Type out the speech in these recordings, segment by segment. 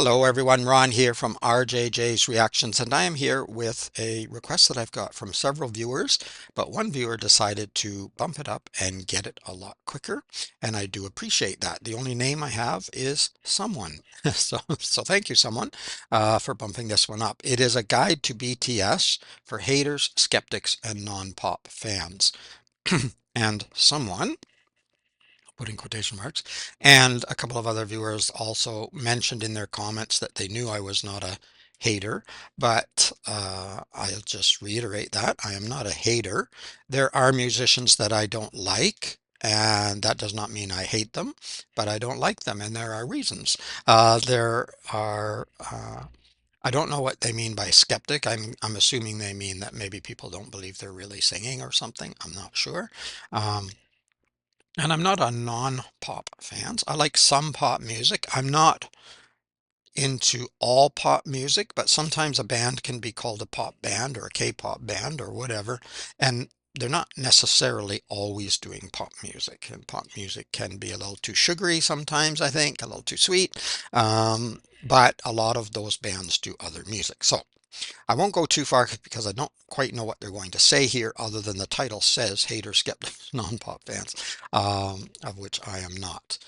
Hello everyone, Ron here from RJJ's Reactions, and I am here with a request that I've got from several viewers, but one viewer decided to bump it up and get it a lot quicker, and I do appreciate that. The only name I have is Someone. So thank you, Someone, for bumping this one up. It is a guide to BTS for haters, skeptics, and non-pop fans. And Someone, put in quotation marks, and a couple of other viewers also mentioned in their comments that they knew I was not a hater, but I'll just reiterate that I am not a hater. There are musicians that I don't like, and that does not mean I hate them, but I don't like them, and there are reasons. I don't know what they mean by skeptic. I'm assuming they mean that maybe people don't believe they're really singing or something. I'm not sure. Um, and I'm not a non-pop fans. I like some pop music. I'm not into all pop music, but sometimes a band can be called a pop band or a K-pop band or whatever, and they're not necessarily always doing pop music. And pop music can be a little too sugary sometimes, I think, a little too sweet. But a lot of those bands do other music. So I won't go too far because I don't quite know what they're going to say here, other than the title says hater, skeptics, non-pop fans, of which I am not.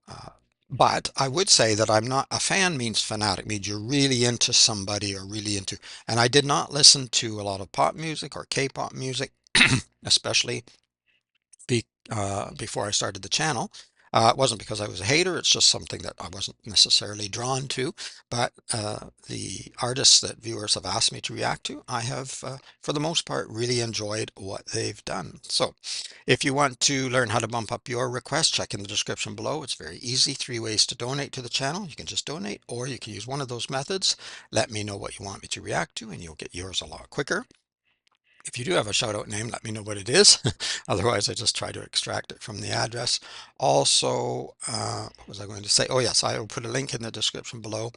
Uh, but I would say that I'm not a fan means fanatic, means you're really into somebody or really into, and I did not listen to a lot of pop music or K-pop music, especially before I started the channel. It wasn't because I was a hater, it's just something that I wasn't necessarily drawn to. But the artists that viewers have asked me to react to, I have, for the most part, really enjoyed what they've done. So if you want to learn how to bump up your request, check in the description below. It's very easy. 3 ways to donate to the channel. You can just donate, or you can use one of those methods. Let me know what you want me to react to, and you'll get yours a lot quicker. If you do have a shout out name, let me know what it is. Otherwise, I just try to extract it from the address. Also, what was I going to say? Oh, yes, I will put a link in the description below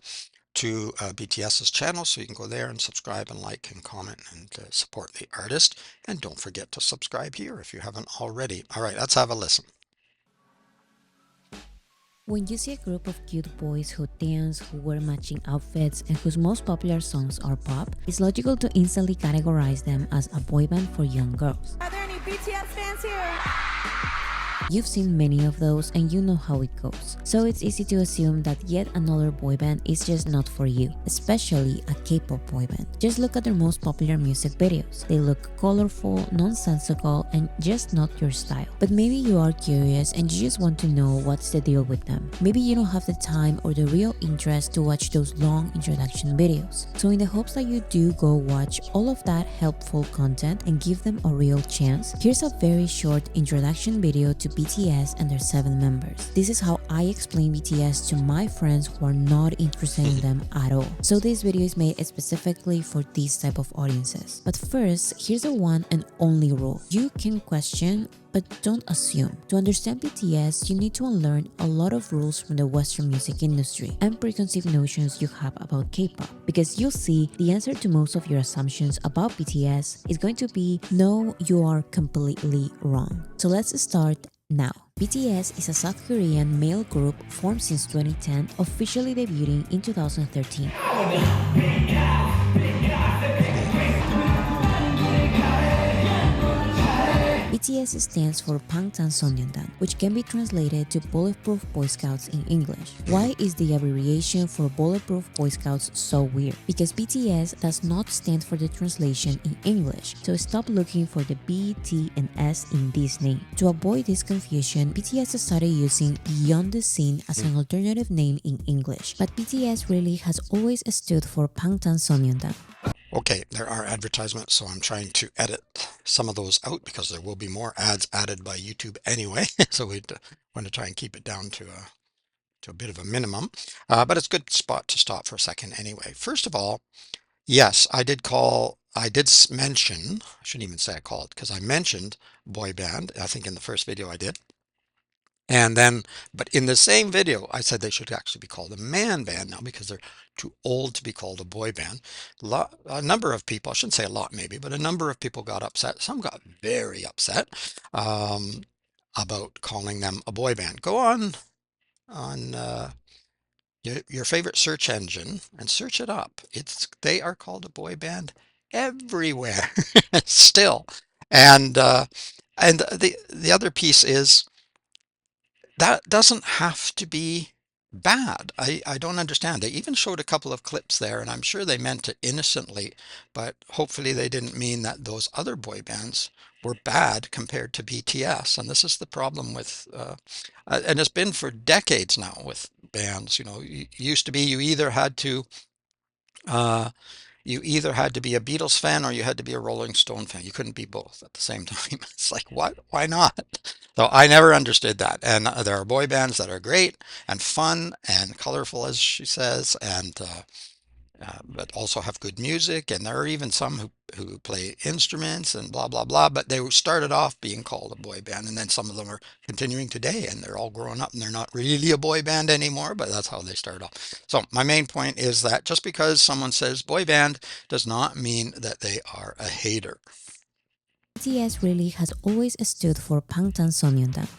to BTS's channel, so you can go there and subscribe and like and comment and support the artist. And don't forget to subscribe here if you haven't already. All right, let's have a listen. When you see a group of cute boys who dance, who wear matching outfits, and whose most popular songs are pop, it's logical to instantly categorize them as a boy band for young girls. Are there any BTS fans here? You've seen many of those and you know how it goes. So it's easy to assume that yet another boy band is just not for you, especially a K-pop boy band. Just look at their most popular music videos. They look colorful, nonsensical, and just not your style. But maybe you are curious and you just want to know what's the deal with them. Maybe you don't have the time or the real interest to watch those long introduction videos. So in the hopes that you do go watch all of that helpful content and give them a real chance, here's a very short introduction video to BTS and their 7 members. This is how I explain BTS to my friends who are not interested in them at all. So this video is made specifically for these type of audiences. But first, here's the one and only rule. You can question, but don't assume. To understand BTS, you need to unlearn a lot of rules from the Western music industry and preconceived notions you have about K-pop. Because you'll see the answer to most of your assumptions about BTS is going to be no, you are completely wrong. So let's start now. BTS is a South Korean male group formed since 2010, officially debuting in 2013. BTS stands for Bangtanso년단, which can be translated to Bulletproof Boy Scouts in English. Why is the abbreviation for Bulletproof Boy Scouts so weird? Because BTS does not stand for the translation in English, so stop looking for the B, T, and S in this name. To avoid this confusion, BTS started using Beyond the Scene as an alternative name in English, but BTS really has always stood for Bangtanso년단. Okay, there are advertisements, so I'm trying to edit some of those out because there will be more ads added by YouTube anyway. So we want to try and keep it down to a bit of a minimum. But it's a good spot to stop for a second anyway. First of all, yes, I did mention, I shouldn't even say I call it because I mentioned boy band, I think in the first video I did. And then, but in the same video, I said they should actually be called a man band now because they're too old to be called a boy band. A number of people, I shouldn't say a lot maybe, but a number of people got upset. Some got very upset about calling them a boy band. Go on your favorite search engine and search it up. They are called a boy band everywhere still. And the other piece is that doesn't have to be bad. I don't understand. They even showed a couple of clips there, and I'm sure they meant it innocently, but hopefully they didn't mean that those other boy bands were bad compared to BTS. And this is the problem with, and it's been for decades now with bands. It used to be uh, you either had to be a Beatles fan or you had to be a Rolling Stone fan. You couldn't be both at the same time. It's like, what? Why not? So I never understood that. And there are boy bands that are great and fun and colorful, as she says, and but also have good music. And there are even some who play instruments and blah blah blah. But they started off being called a boy band, and then some of them are continuing today, and they're all grown up, and they're not really a boy band anymore. But that's how they started off. So my main point is that just because someone says boy band does not mean that they are a hater. BTS really has always stood for Bangtan Sonyeondan.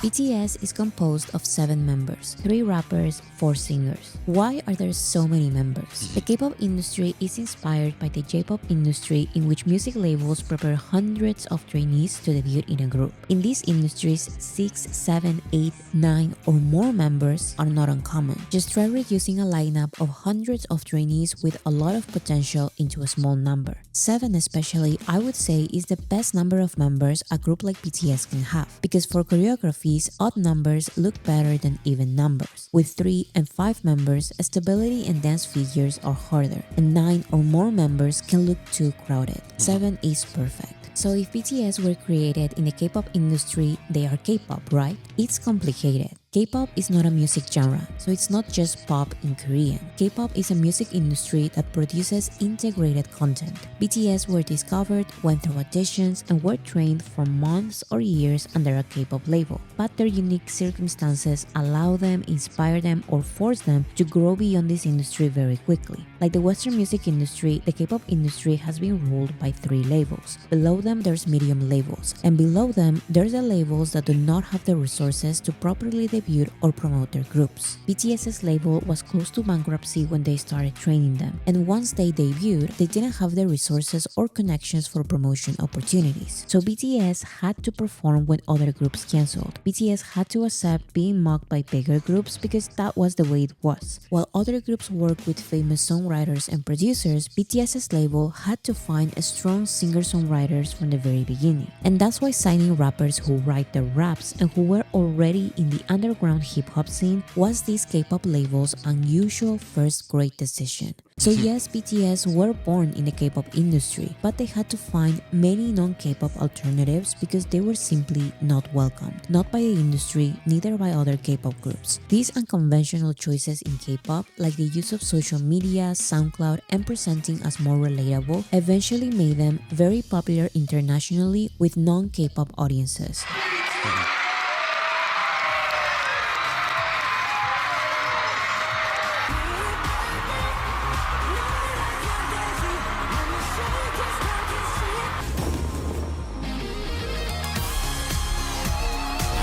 BTS is composed of 7 members, 3 rappers, 4 singers. Why are there so many members? The K-pop industry is inspired by the J-pop industry, in which music labels prepare hundreds of trainees to debut in a group. In these industries, 6, 7, 8, 9 or more members are not uncommon. Just try reducing a lineup of hundreds of trainees with a lot of potential into a small number. 7 especially, I would say, is the best number of members a group like BTS can have, because for choreography, odd numbers look better than even numbers. With 3 and 5 members, stability and dance figures are harder, and 9 or more members can look too crowded. 7 is perfect. So if BTS were created in the K-pop industry, they are K-pop, right? It's complicated. K-pop is not a music genre, so it's not just pop in Korean. K-pop is a music industry that produces integrated content. BTS were discovered, went through auditions, and were trained for months or years under a K-pop label. But their unique circumstances allow them, inspire them, or force them to grow beyond this industry very quickly. Like the Western music industry, the K-pop industry has been ruled by 3 labels. Below them, there's medium labels, and below them, there's the labels that do not have the resources to properly debut or promote their groups. BTS's label was close to bankruptcy when they started training them, and once they debuted, they didn't have the resources or connections for promotion opportunities. So BTS had to perform when other groups canceled. BTS had to accept being mocked by bigger groups because that was the way it was. While other groups worked with famous songwriters and producers, BTS's label had to find strong singer-songwriters from the very beginning. And that's why signing rappers who write the raps and who were already in the underground hip-hop scene was this K-pop label's unusual first great decision. So yes, BTS were born in the K-pop industry, but they had to find many non-K-pop alternatives because they were simply not welcomed. Not by the industry, neither by other K-pop groups. These unconventional choices in K-pop, like the use of social media, SoundCloud, and presenting as more relatable, eventually made them very popular internationally with non-K-pop audiences.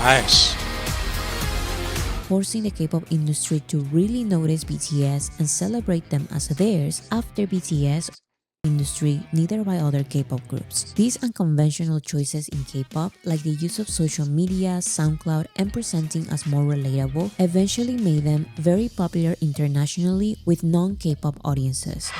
Nice. Forcing the K-pop industry to really notice BTS and celebrate them as theirs after BTS industry, neither by other K-pop groups. These unconventional choices in K-pop, like the use of social media, SoundCloud, and presenting as more relatable, eventually made them very popular internationally with non-K-pop audiences.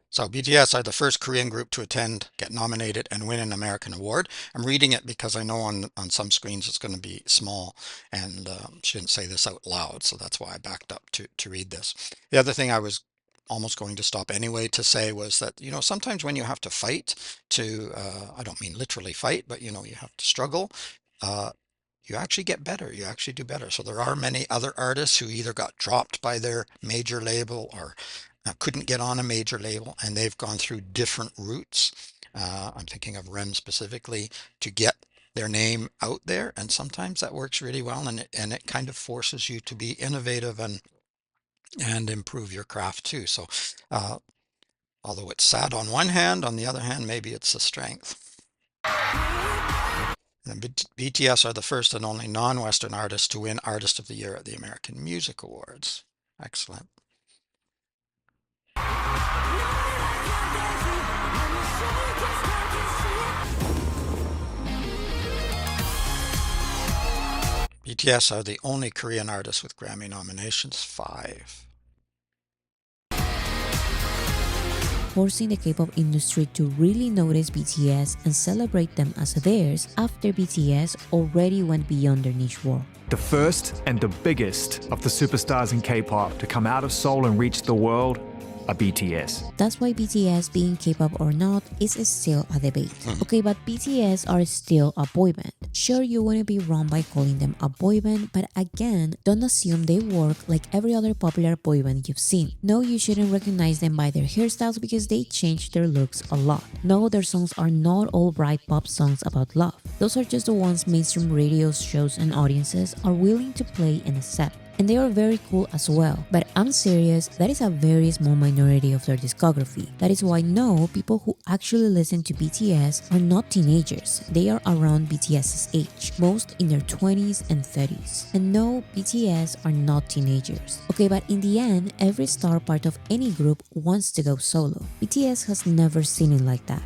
So BTS are the first Korean group to attend, get nominated, and win an American award. I'm reading it because I know on some screens it's going to be small and shouldn't say this out loud, so that's why I backed up to read this. The other thing I was almost going to stop anyway to say was that, sometimes when you have to fight I don't mean literally fight, but you have to struggle, you actually get better. You actually do better. So there are many other artists who either got dropped by their major label or couldn't get on a major label, and they've gone through different routes. I'm thinking of Rem specifically to get their name out there, and sometimes that works really well, and it kind of forces you to be innovative and improve your craft too. So, although it's sad on one hand, on the other hand, maybe it's a strength. And BTS are the first and only non-Western artists to win Artist of the Year at the American Music Awards. Excellent. BTS are the only Korean artists with Grammy nominations, 5. Forcing the K-pop industry to really notice BTS and celebrate them as theirs after BTS already went beyond their niche world. The first and the biggest of the superstars in K-pop to come out of Seoul and reach the world are BTS. That's why BTS being K-pop or not is still a debate. Okay, but BTS are still a boy band. Sure, you wouldn't be wrong by calling them a boy band, but again, don't assume they work like every other popular boy band you've seen. No, you shouldn't recognize them by their hairstyles because they change their looks a lot. No, their songs are not all bright pop songs about love. Those are just the ones mainstream radio shows and audiences are willing to play and accept. And they are very cool as well. But I'm serious, that is a very small minority of their discography. That is why no, people who actually listen to BTS are not teenagers. They are around BTS's age, most in their 20s and 30s. And no, BTS are not teenagers. Okay, but in the end, every star part of any group wants to go solo. BTS has never seen it like that.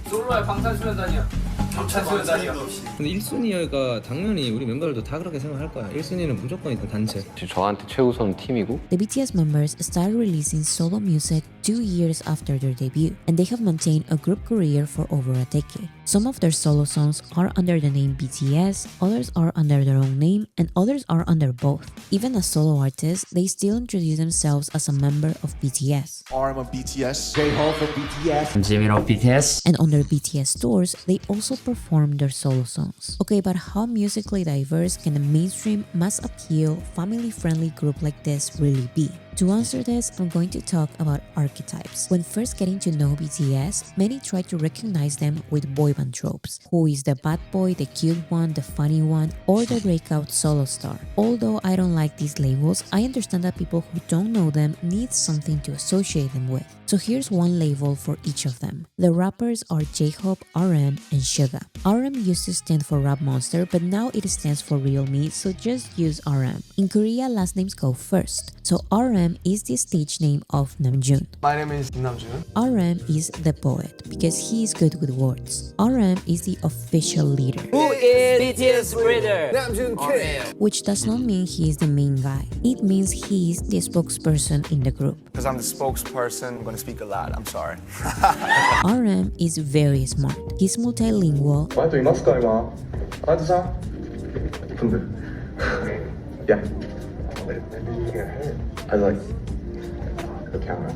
솔로의 방탄소년단이야. 근데 1순위가 당연히 우리 멤버들도 다 그렇게 생각할 거야. 1순위는 무조건 일단 단체. 저한테 최우선 팀이고. The BTS members started releasing solo music 2 years after their debut, and they have maintained a group career for over a decade. Some of their solo songs are under the name BTS, others are under their own name, and others are under both. Even as solo artists, they still introduce themselves as a member of BTS. RM of BTS, J-Hope of BTS, Jimin of BTS. And on their BTS tours, they also perform their solo songs. Okay, but how musically diverse can a mainstream, mass appeal, family-friendly group like this really be? To answer this, I'm going to talk about archetypes. When first getting to know BTS, many try to recognize them with boy band tropes. Who is the bad boy, the cute one, the funny one, or the breakout solo star? Although I don't like these labels, I understand that people who don't know them need something to associate them with. So here's one label for each of them. The rappers are J-Hope, RM, and Suga. RM used to stand for Rap Monster, but now it stands for Real Me, so just use RM. In Korea, last names go first. So RM is the stage name of Namjoon. My name is Namjoon. RM is the poet because he is good with words. RM is the official leader, Who is BTS leader? Namjoon Kid. which does not mean he is the main guy. It means he is the spokesperson in the group. Because I'm the spokesperson, I'm going to speak a lot. I'm sorry. RM is very smart. He's multilingual, バイトいますか今アートさんYeah I like the camera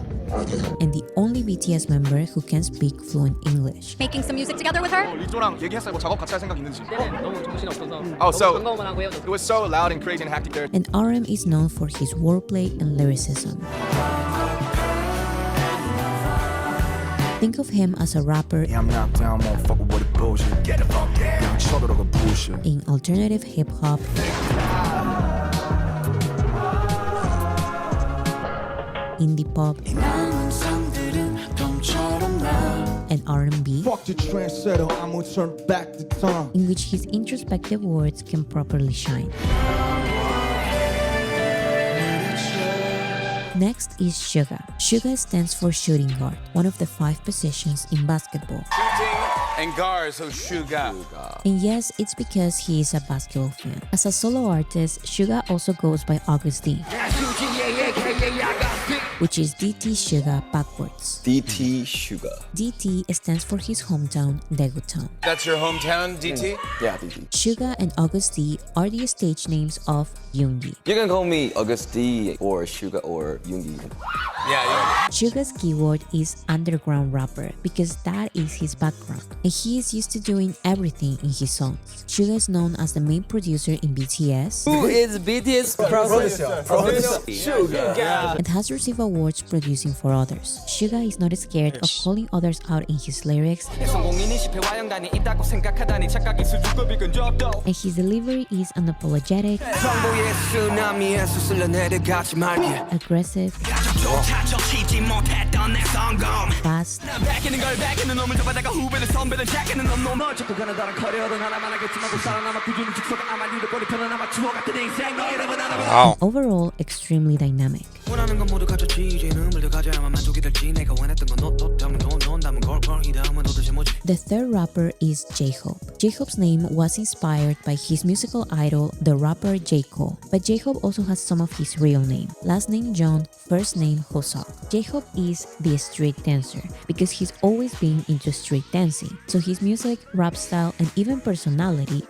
and the only BTS member who can speak fluent English. Making some music together with her? 리조랑 얘기했어요. 뭐 작업 같이 할 생각 있는지. 너무 정신없어서. Oh, so 반가워만 하고 헤어졌어. it was so loud and crazy and hectic there. And RM is known for his wordplay and lyricism. Think of him as a rapper I'm not down, motherfucker, with the bullshit. Get the fuck down. Shut up, bullshit. in alternative hip-hop, indie pop, and R&B, Fuck the trendsetter, I'm gonna turn back the time. in which his introspective words can properly shine. Next is Suga. Suga stands for shooting guard, one of the 5 positions in basketball. And guards, so Suga. And yes, it's because he is a basketball fan. As a solo artist, Suga also goes by August D, which is DT Suga backwards. DT Suga. DT stands for his hometown, Daegu town. That's your hometown, DT? Yeah, DT. Suga and August D are the stage names of Yoongi. You can call me August D or Suga or Yoongi. Yeah. Suga's keyword is underground rapper because that is his background, and he is used to doing everything in his songs. Suga is known as the main producer in BTS Who is BTS producer? and has received awards producing for others. Suga is not scared of calling others out in his lyrics, and his delivery is unapologetic, aggressive, fast, Wow. overall extremely dynamic. The third rapper is J-Hope. J-Hope's name was inspired by his musical idol, the rapper J. Cole, but J-Hope also has some of his real name. Last name John, first name Hosok. J-Hope is the street dancer because he's always been into street dancing, so his music, rap style, and even personality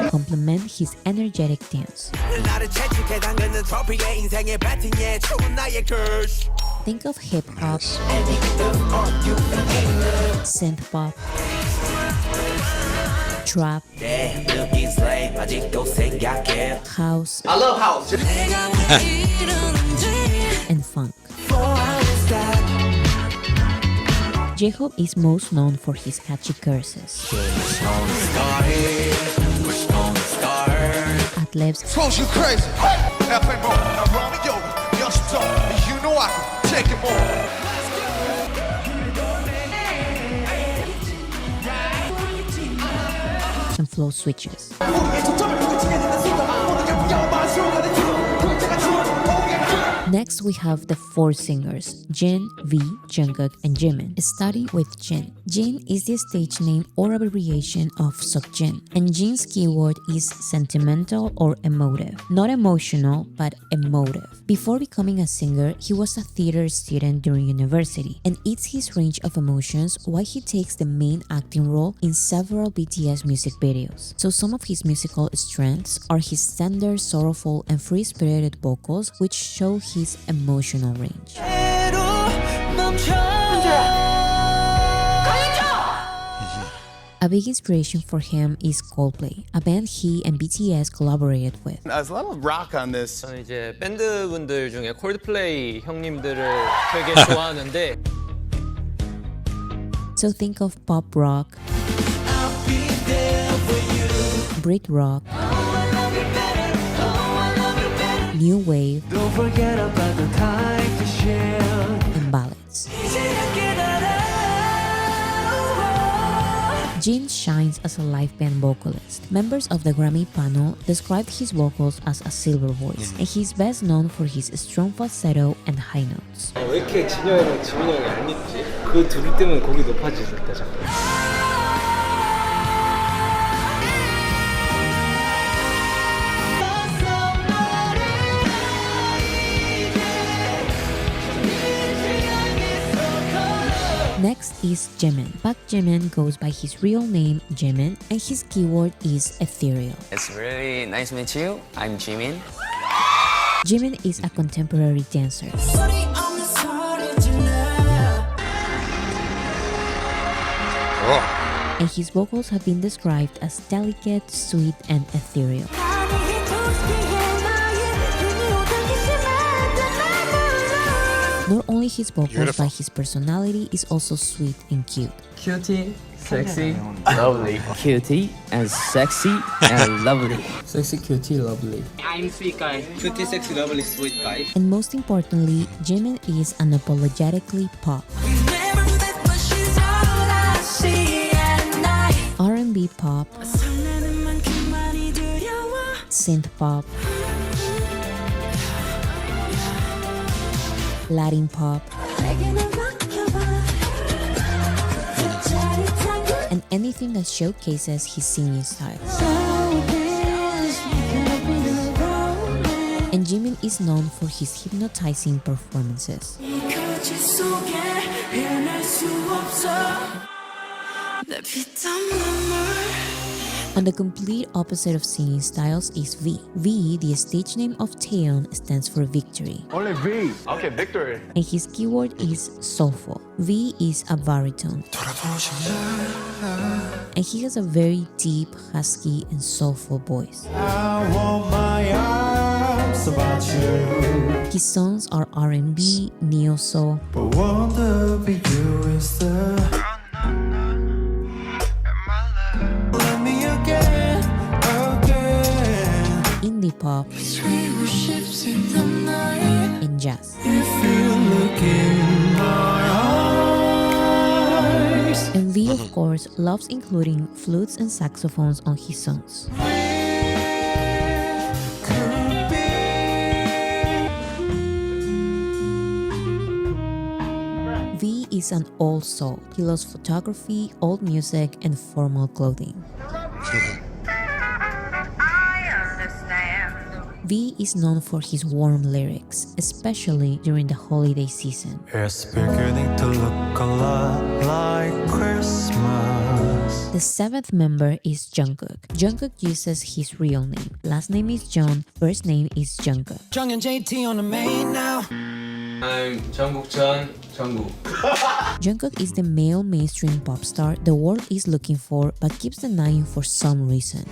complement his energetic dance. Think of hip-hop, synth-pop, trap, house, I love house. and funk. J-Hope is most known for his catchy curses, ad-libs, you crazy. You know I can take it more. and flow switches. Next, we have the four singers, Jin, V, Jungkook, and Jimin. Study with Jin. Jin is the stage name or abbreviation of Seokjin, and Jin's keyword is sentimental or emotive. Not emotional, but emotive. Before becoming a singer, he was a theater student during university, and it's his range of emotions why he takes the main acting role in several BTS music videos. So some of his musical strengths are his tender, sorrowful, and free-spirited vocals, which show his emotional range. A big inspiration for him is Coldplay, a band he and BTS collaborated with. There's a lot of rock on this. 저는 이제 밴드분들 중에 콜드플레이 형님들을 되게 좋아하는데 So think of pop rock, Brit rock, new wave, and ballads. Jin shines as a live band vocalist. Members of the Grammy panel described his vocals as a silver voice, and he's best known for his strong falsetto and high notes. 왜 이렇게 진영이랑 지민이 형이 안 믿지? 그 둘이 때문에 곡이 높아지겠다 자꾸. Next is Jimin. Park Jimin goes by his real name Jimin, and his keyword is ethereal. It's really nice to meet you. I'm Jimin. Jimin is a contemporary dancer. And his vocals have been described as delicate, sweet, and ethereal. Not only his vocals, but his personality is also sweet and cute. Cutie, sexy, lovely. Cutie and sexy and lovely. Sexy, cutie, lovely. I'm sweet guy. Cutie, sexy, lovely, sweet guy. And most importantly, Jimin is unapologetically pop. R&B pop, synth pop, Latin pop, and anything that showcases his singing style. And Jimin is known for his hypnotizing performances. And the complete opposite of singing styles is V. V, the stage name of Taeyeon, stands for victory. Only V. Okay, victory. And his keyword is soulful. V is a baritone. And he has a very deep, husky, and soulful voice. I want my arms about you. His songs are R&B, neo-soul, But wonder be you is the love me again, again. indie pop, and jazz. If you look in my eyes. And V, of course, loves including flutes and saxophones on his songs. V is an old soul. He loves photography, old music, and formal clothing. V is known for his warm lyrics, especially during the holiday season. It's beginning to look a lot like Christmas. The seventh member is Jungkook. Jungkook uses his real name. Last name is Jeon, first name is Jungkook. Jung and JT on the main now. I'm Jungkook Jungkook. Jungkook is the male mainstream pop star the world is looking for but keeps denying for some reason.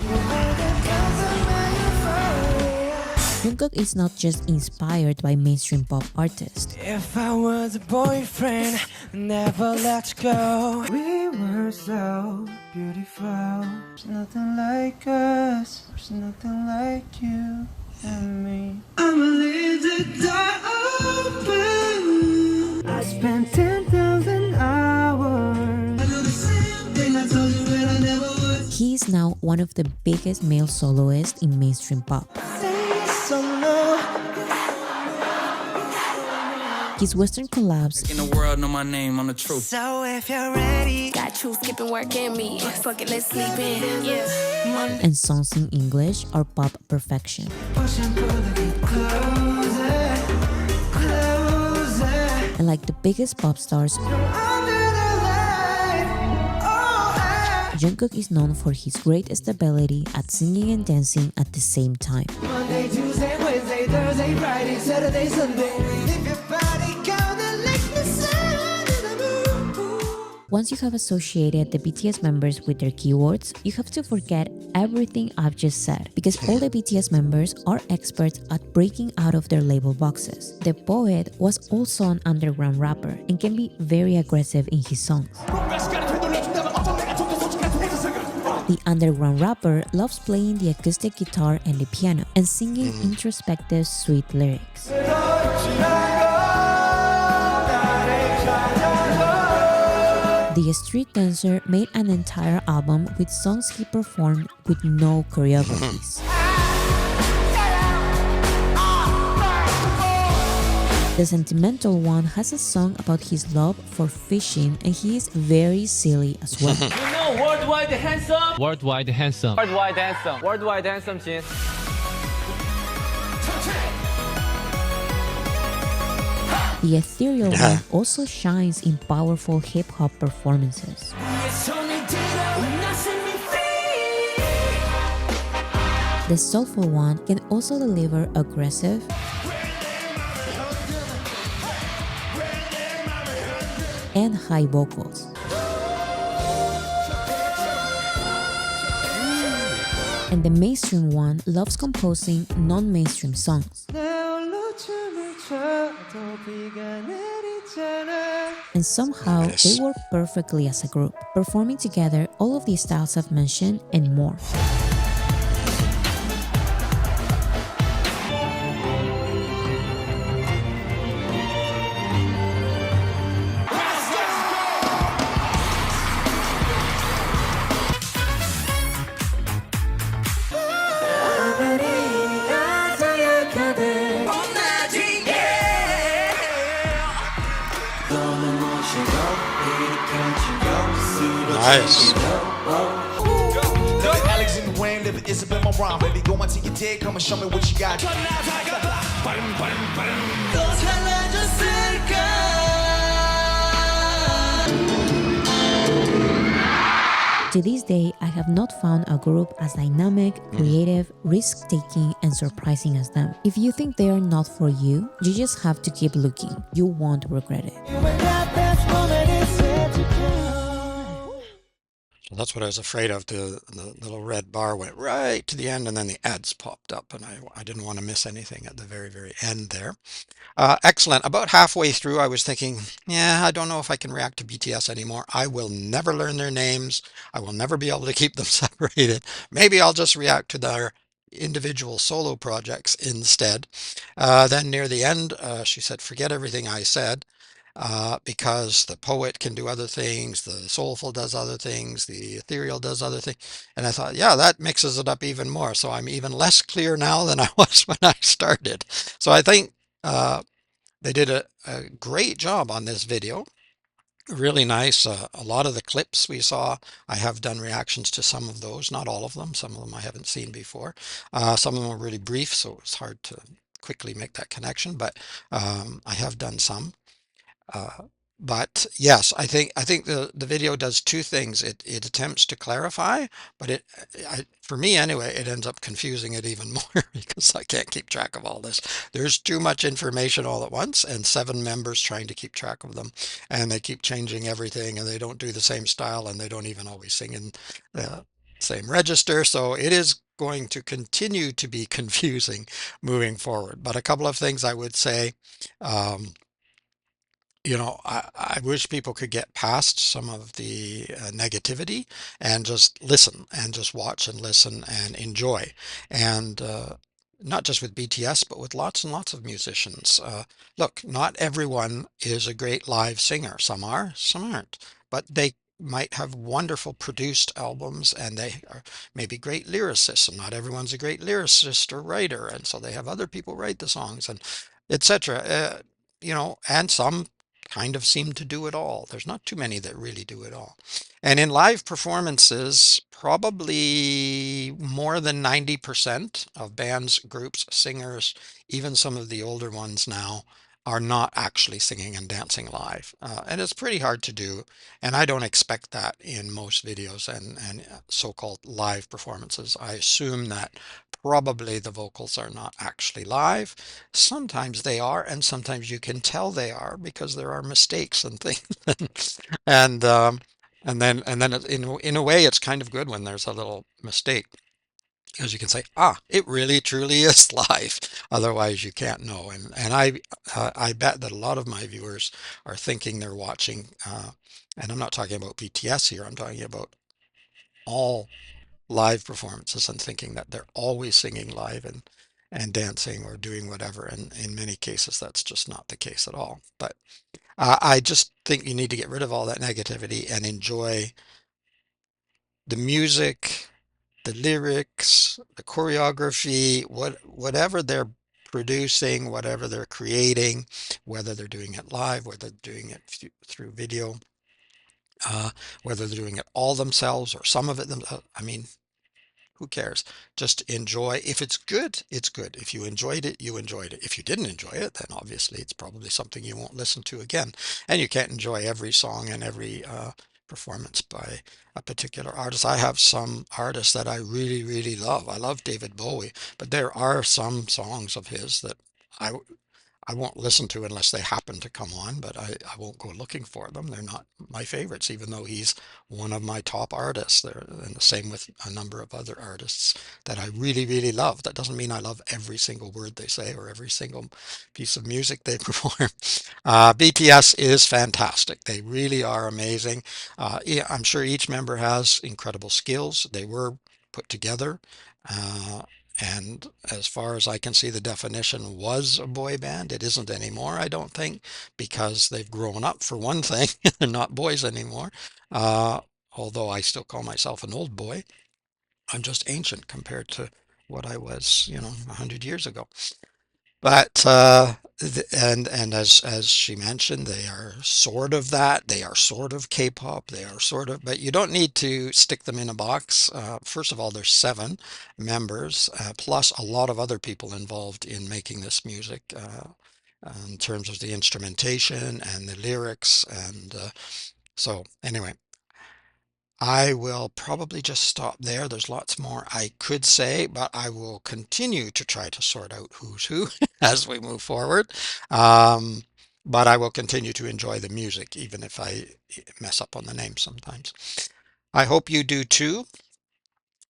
Jungkook is not just inspired by mainstream pop artists. If I was a boyfriend, never let you go. We were so beautiful. There's nothing like us. There's nothing like you and me. I'ma leave the door open. I spent 10,000 hours. I do the same thing I told you when I never would. He is now one of the biggest male soloists in mainstream pop. So low. His Western collabs In the world, know my name, I'm the truth. So if you're ready, Got you skipping work and me. Fuck it, let's sleep in. Yeah. and songs in English are pop perfection. push and pull to get closer, closer. And like the biggest pop stars, Under the light, oh, Jungkook is known for his great stability at singing and dancing at the same time. Monday, Tuesday, Wednesday, Thursday, Friday, Saturday, Sunday. If your body gonna lick the sun in the moon. Once you have associated the BTS members with their keywords, you have to forget everything I've just said, because all the BTS members are experts at breaking out of their label boxes. The poet was also an underground rapper and can be very aggressive in his songs. The underground rapper loves playing the acoustic guitar and the piano and singing introspective, sweet lyrics. The street dancer made an entire album with songs he performed with no choreographies. The sentimental one has a song about his love for fishing, and he is very silly as well. You know worldwide handsome. Worldwide handsome. Worldwide handsome. Worldwide handsome, Jin. The ethereal one also shines in powerful hip-hop performances. The soulful one can also deliver aggressive and high vocals. And the mainstream one loves composing non-mainstream songs. And somehow they work perfectly as a group, performing together all of the styles I've mentioned and more. Nice. To this day, I have not found a group as dynamic, creative, risk-taking, and surprising as them. If you think they are not for you, you just have to keep looking. You won't regret it. So that's what I was afraid of. The little red bar went right to the end, and then the ads popped up, and I didn't want to miss anything at the very, very end there. Excellent. About halfway through, I was thinking, yeah, I don't know if I can react to BTS anymore. I will never learn their names. I will never be able to keep them separated. Maybe I'll just react to their individual solo projects instead. Then near the end, she said, forget everything I said. Because the poet can do other things, the soulful does other things, the ethereal does other things. And I thought, yeah, that mixes it up even more. So I'm even less clear now than I was when I started. So I think they did a great job on this video. Really nice. A lot of the clips we saw, I have done reactions to some of those, not all of them. Some of them I haven't seen before. Some of them are really brief, so it's hard to quickly make that connection, but I have done some. Uh, but yes, I think the video does two things. It attempts to clarify, but for me anyway, it ends up confusing it even more because I can't keep track of all this. There's too much information all at once, and 7 members trying to keep track of them, and they keep changing everything, and they don't do the same style, and they don't even always sing in the same register. So it is going to continue to be confusing moving forward. But a couple of things I would say. I wish people could get past some of the negativity and just listen and just watch and listen and enjoy. And not just with BTS, but with lots and lots of musicians. Look, not everyone is a great live singer. Some are, some aren't. But they might have wonderful produced albums and they are maybe great lyricists. And not everyone's a great lyricist or writer. And so they have other people write the songs and etc. And some kind of seem to do it all. There's not too many that really do it all. And in live performances, probably more than 90% of bands, groups, singers, even some of the older ones now, are not actually singing and dancing live. And it's pretty hard to do. And I don't expect that in most videos and so-called live performances. I assume that probably the vocals are not actually live. Sometimes they are, and sometimes you can tell they are because there are mistakes and things. and and then in a way it's kind of good when there's a little mistake because you can say, it really truly is live. Otherwise you can't know. And I bet that a lot of my viewers are thinking they're watching, and I'm not talking about BTS here, I'm talking about all live performances and thinking that they're always singing live and dancing or doing whatever. And in many cases, that's just not the case at all. But I just think you need to get rid of all that negativity and enjoy the music, the lyrics, the choreography, whatever they're producing, whatever they're creating, whether they're doing it live, whether they're doing it through video, whether they're doing it all themselves or some of it themselves. I mean, who cares? Just enjoy. If it's good, it's good. If you enjoyed it, you enjoyed it. If you didn't enjoy it, then obviously it's probably something you won't listen to again. And you can't enjoy every song and every performance by a particular artist. I have some artists that I really, really love. I love David Bowie, but there are some songs of his that I I won't listen to unless they happen to come on, but I won't go looking for them. They're not my favorites, even though he's one of my top artists. And the same with a number of other artists that I really, really love. That doesn't mean I love every single word they say or every single piece of music they perform. BTS is fantastic. They really are amazing. Yeah, I'm sure each member has incredible skills. They were put together. Uh, and as far as I can see, the definition was a boy band. It isn't anymore, I don't think, because they've grown up for one thing. They're not boys anymore. Uh, Although I still call myself an old boy, I'm just ancient compared to what I was, 100 years ago. But and as she mentioned, they are sort of that. They are sort of K-pop. They are sort of, but you don't need to stick them in a box. First of all, there's 7 members, plus a lot of other people involved in making this music, in terms of the instrumentation and the lyrics. And so anyway, I will probably just stop there. There's lots more I could say, but I will continue to try to sort out who's who as we move forward. Um, but I will continue to enjoy the music, even if I mess up on the name sometimes. I hope you do too.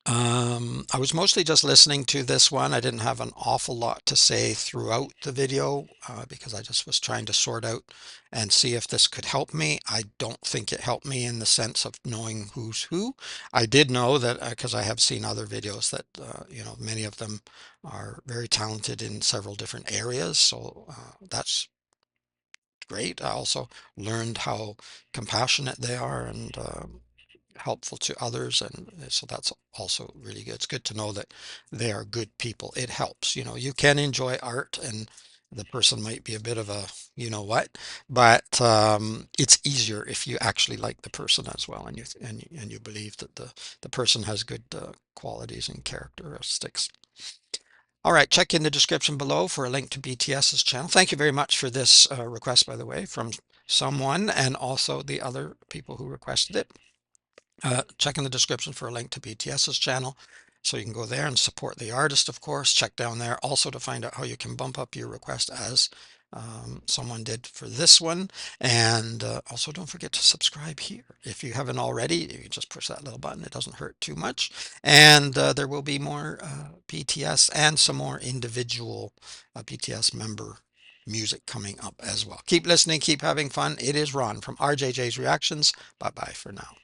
I was mostly just listening to this one. I didn't have an awful lot to say throughout the video because I just was trying to sort out and see if this could help me. I don't think it helped me in the sense of knowing who's who. I did know that because I have seen other videos that, many of them are very talented in several different areas. So that's great. I also learned how compassionate they are and helpful to others, and so that's also really good. It's good to know that they are good people. It helps. You can enjoy art and the person might be a bit of a what, but it's easier if you actually like the person as well, and you believe that the person has good qualities and characteristics. All right, check in the description below for a link to BTS's channel. Thank you very much for this request, by the way, from someone and also the other people who requested it. Check in the description for a link to BTS's channel so you can go there and support the artist, of course. Check down there also to find out how you can bump up your request as someone did for this one. And also don't forget to subscribe here. If you haven't already, you can just push that little button. It doesn't hurt too much. And there will be more BTS and some more individual BTS member music coming up as well. Keep listening, keep having fun. It is Ron from RJJ's Reactions. Bye-bye for now.